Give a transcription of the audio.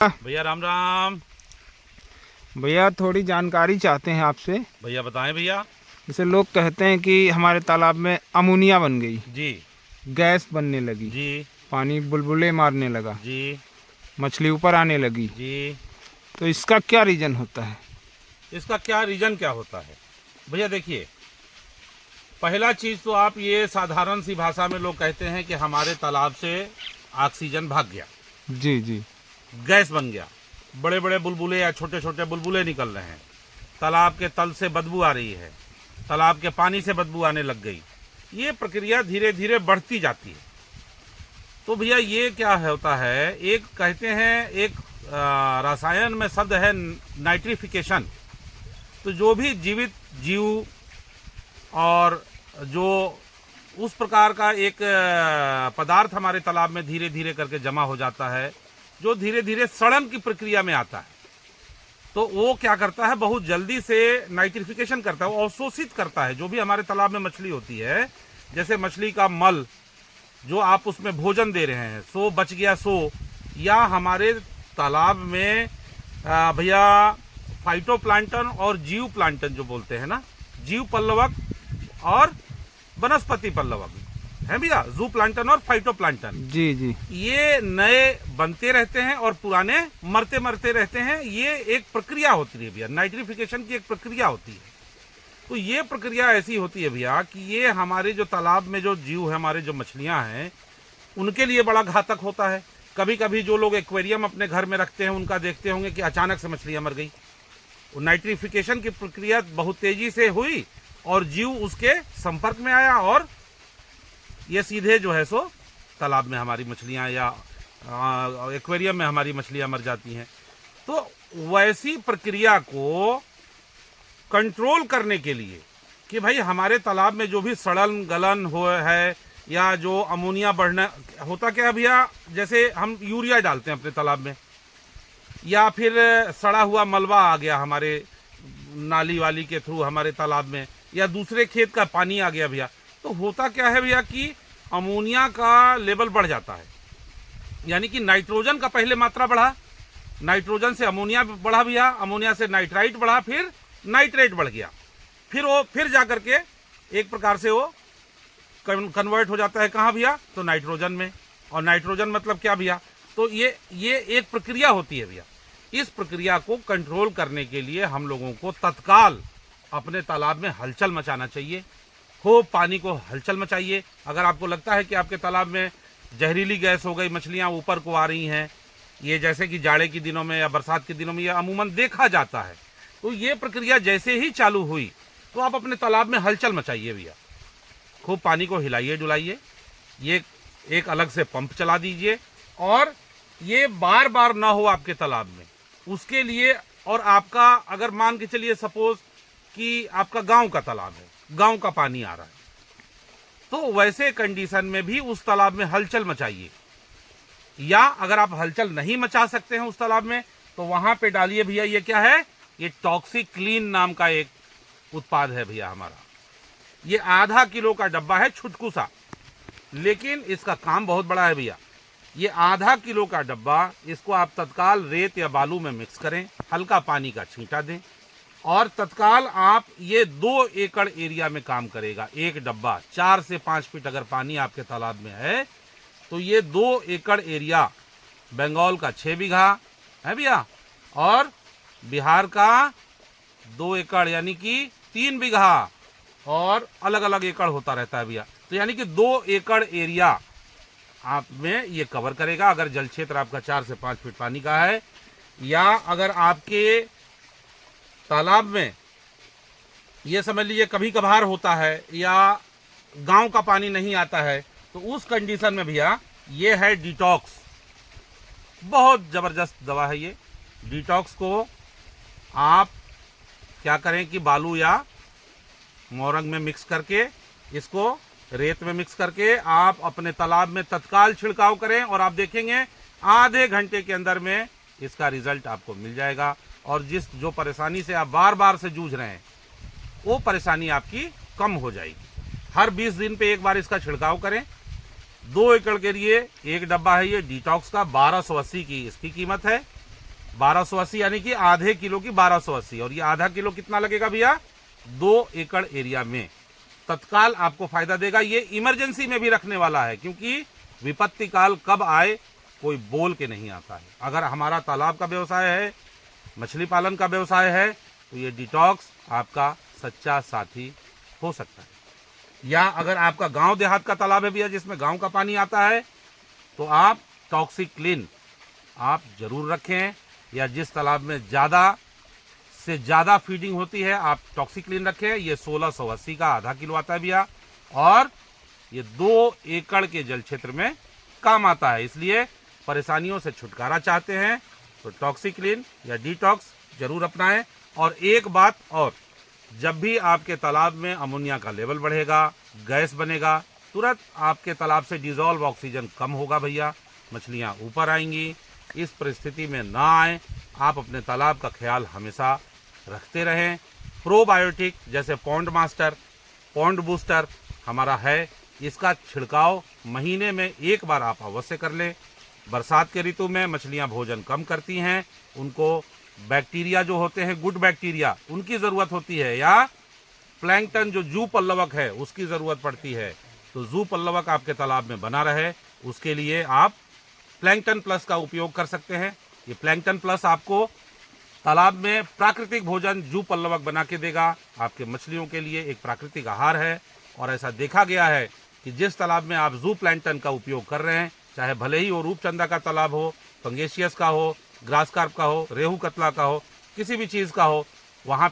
भैया राम राम। भैया थोड़ी जानकारी चाहते हैं आपसे। भैया बताएं भैया। जैसे लोग कहते हैं कि हमारे तालाब में अमोनिया बन गई, जी गैस बनने लगी, जी पानी बुलबुले मारने लगा, जी मछली ऊपर आने लगी, जी। तो इसका क्या रीज़न होता है? इसका क्या रीजन क्या होता है भैया? देखिए, पहला चीज तो आप ये साधारण सी भाषा में लोग कहते हैं कि हमारे तालाब से ऑक्सीजन भाग गया, जी जी। गैस बन गया, बड़े बड़े बुलबुले या छोटे छोटे बुलबुले निकल रहे हैं, तालाब के तल से बदबू आ रही है, तालाब के पानी से बदबू आने लग गई। ये प्रक्रिया धीरे धीरे बढ़ती जाती है। तो भैया ये क्या होता है, एक कहते हैं, एक रसायन में शब्द है नाइट्रिफिकेशन। तो जो भी जीवित जीव और जो उस प्रकार का एक पदार्थ हमारे तालाब में धीरे धीरे करके जमा हो जाता है, जो धीरे धीरे सड़न की प्रक्रिया में आता है, तो वो क्या करता है, बहुत जल्दी से नाइट्रिफिकेशन करता है, वो अवशोषित करता है जो भी हमारे तालाब में मछली होती है। जैसे मछली का मल जो आप उसमें भोजन दे रहे हैं, सो बच गया सो, या हमारे तालाब में भैया फाइटोप्लांटन और जीव प्लांटन जो बोलते हैं ना, जीव पल्लवक और वनस्पति पल्लवक है भैया, जू प्लांटन और फाइटोप्लांटन। जी जी। ये नए बनते रहते हैं और पुराने मरते मरते रहते हैं। ये एक प्रक्रिया होती है भैया, नाइट्रिफिकेशन की एक प्रक्रिया होती है। तो ये प्रक्रिया ऐसी होती है भैया कि ये हमारे जो तालाब में जो जीव है, हमारे जो मछलियां हैं, उनके लिए बड़ा घातक होता है। कभी कभी जो लोग एक्वेरियम अपने घर में रखते हैं, उनका देखते होंगे कि अचानक से मछलियां मर गई। नाइट्रिफिकेशन की प्रक्रिया बहुत तेजी से हुई और जीव उसके संपर्क में आया और ये सीधे जो है सो तालाब में हमारी मछलियां या एक्वेरियम में हमारी मछलियां मर जाती हैं। तो वैसी प्रक्रिया को कंट्रोल करने के लिए कि भाई हमारे तालाब में जो भी सड़न गलन हो है या जो अमोनिया बढ़ना होता, क्या भैया, जैसे हम यूरिया डालते हैं अपने तालाब में, या फिर सड़ा हुआ मलबा आ गया हमारे नाली वाली के थ्रू हमारे तालाब में, या दूसरे खेत का पानी आ गया भैया, तो होता क्या है भैया कि अमोनिया का लेवल बढ़ जाता है। यानी कि नाइट्रोजन का पहले मात्रा बढ़ा, नाइट्रोजन से अमोनिया बढ़ा भैया, अमोनिया से नाइट्राइट बढ़ा, फिर नाइट्रेट बढ़ गया, फिर वो फिर जाकर के एक प्रकार से वो कन्वर्ट हो जाता है कहाँ भैया, तो नाइट्रोजन में। और नाइट्रोजन मतलब क्या भैया, तो ये एक प्रक्रिया होती है भैया। इस प्रक्रिया को कंट्रोल करने के लिए हम लोगों को तत्काल अपने तालाब में हलचल मचाना चाहिए। खूब पानी को हलचल मचाइए। अगर आपको लगता है कि आपके तालाब में जहरीली गैस हो गई, मछलियां ऊपर को आ रही हैं, ये जैसे कि जाड़े के दिनों में या बरसात के दिनों में ये अमूमन देखा जाता है, तो ये प्रक्रिया जैसे ही चालू हुई तो आप अपने तालाब में हलचल मचाइए भैया। खूब पानी को हिलाइए डुलाइए, ये एक अलग से पंप चला दीजिए, और ये बार बार ना हो आपके तालाब में, उसके लिए। और आपका अगर मान के चलिए सपोज कि आपका गांव का तालाब है, गांव का पानी आ रहा है, तो वैसे कंडीशन में भी उस तालाब में हलचल मचाइए। या अगर आप हलचल नहीं मचा सकते हैं उस तालाब में, तो वहां पे डालिए भैया, ये क्या है, ये टॉक्सिक क्लीन नाम का एक उत्पाद है भैया हमारा। ये आधा किलो का डब्बा है, छुटकू सा, लेकिन इसका काम बहुत बड़ा है भैया। ये आधा किलो का डब्बा, इसको आप तत्काल रेत या बालू में मिक्स करें, हल्का पानी का छींटा दें, और तत्काल आप ये 2 एकड़ एरिया में काम करेगा। एक डब्बा 4 से 5 फीट अगर पानी आपके तालाब में है, तो ये 2 एकड़ एरिया, बंगाल का 6 बीघा है भैया, और बिहार का 2 एकड़ यानी कि 3 बीघा, और अलग अलग एकड़ होता रहता है भैया। तो यानी कि 2 एकड़ एरिया आप में ये कवर करेगा, अगर जल क्षेत्र आपका 4 से 5 फीट पानी का है। या अगर आपके तालाब में ये समझ लीजिए कभी कभार होता है या गांव का पानी नहीं आता है, तो उस कंडीशन में भैया ये है डिटॉक्स, बहुत जबरदस्त दवा है ये। डिटॉक्स को आप क्या करें कि बालू या मोरंग में मिक्स करके, इसको रेत में मिक्स करके आप अपने तालाब में तत्काल छिड़काव करें, और आप देखेंगे आधे घंटे के अंदर में इसका रिजल्ट आपको मिल जाएगा। और जो परेशानी से आप बार बार से जूझ रहे हैं, वो परेशानी आपकी कम हो जाएगी। हर 20 दिन पे एक बार इसका छिड़काव करें। 2 एकड़ के लिए एक डब्बा है ये डिटॉक्स का, 1280 की इसकी कीमत है। 1280 यानी कि आधे किलो की 1280, और ये आधा किलो कितना लगेगा भैया? 2 एकड़ एरिया में तत्काल आपको फायदा देगा। ये इमरजेंसी में भी रखने वाला है, क्योंकि विपत्ति काल कब आए कोई बोल के नहीं आता है। अगर हमारा तालाब का व्यवसाय है, मछली पालन का व्यवसाय है, तो ये डिटॉक्स आपका सच्चा साथी हो सकता है। या अगर आपका गांव देहात का तालाब है भैया, जिसमें गांव का पानी आता है, तो आप टॉक्सिक क्लीन आप जरूर रखें। या जिस तालाब में ज़्यादा से ज़्यादा फीडिंग होती है, आप टॉक्सिक क्लीन रखें। ये 1680 का आधा किलो आता है भैया, और ये 2 एकड़ के जल क्षेत्र में काम आता है। इसलिए परेशानियों से छुटकारा चाहते हैं तो टॉक्सिक क्लीन या डिटॉक्स जरूर अपनाएं। और एक बात और, जब भी आपके तालाब में अमोनिया का लेवल बढ़ेगा, गैस बनेगा, तुरंत आपके तालाब से डिजॉल्व ऑक्सीजन कम होगा भैया, मछलियां ऊपर आएंगी। इस परिस्थिति में ना आए, आप अपने तालाब का ख्याल हमेशा रखते रहें। प्रोबायोटिक जैसे पॉन्ड मास्टर, पॉन्ड बूस्टर हमारा है, इसका छिड़काव महीने में 1 बार आप अवश्य कर लें। बरसात के ऋतु में मछलियां भोजन कम करती हैं, उनको बैक्टीरिया जो होते हैं, गुड बैक्टीरिया, उनकी ज़रूरत होती है, या प्लैंकटन जो जू पल्लवक है उसकी ज़रूरत पड़ती है। तो जू पल्लवक आपके तालाब में बना रहे, उसके लिए आप प्लैंकटन प्लस का उपयोग कर सकते हैं। ये प्लैंकटन प्लस आपको तालाब में प्राकृतिक भोजन जू पल्लवक बना के देगा। आपके मछलियों के लिए एक प्राकृतिक आहार है, और ऐसा देखा गया है कि जिस तालाब में आप जू प्लैंकटन का उपयोग कर रहे हैं, चाहे भले ही वो रूपचंदा का तालाब हो, पंगेशियस का हो, ग्रास कार्प का हो, रेहू कतला का हो, किसी भी चीज़ का हो, वहाँ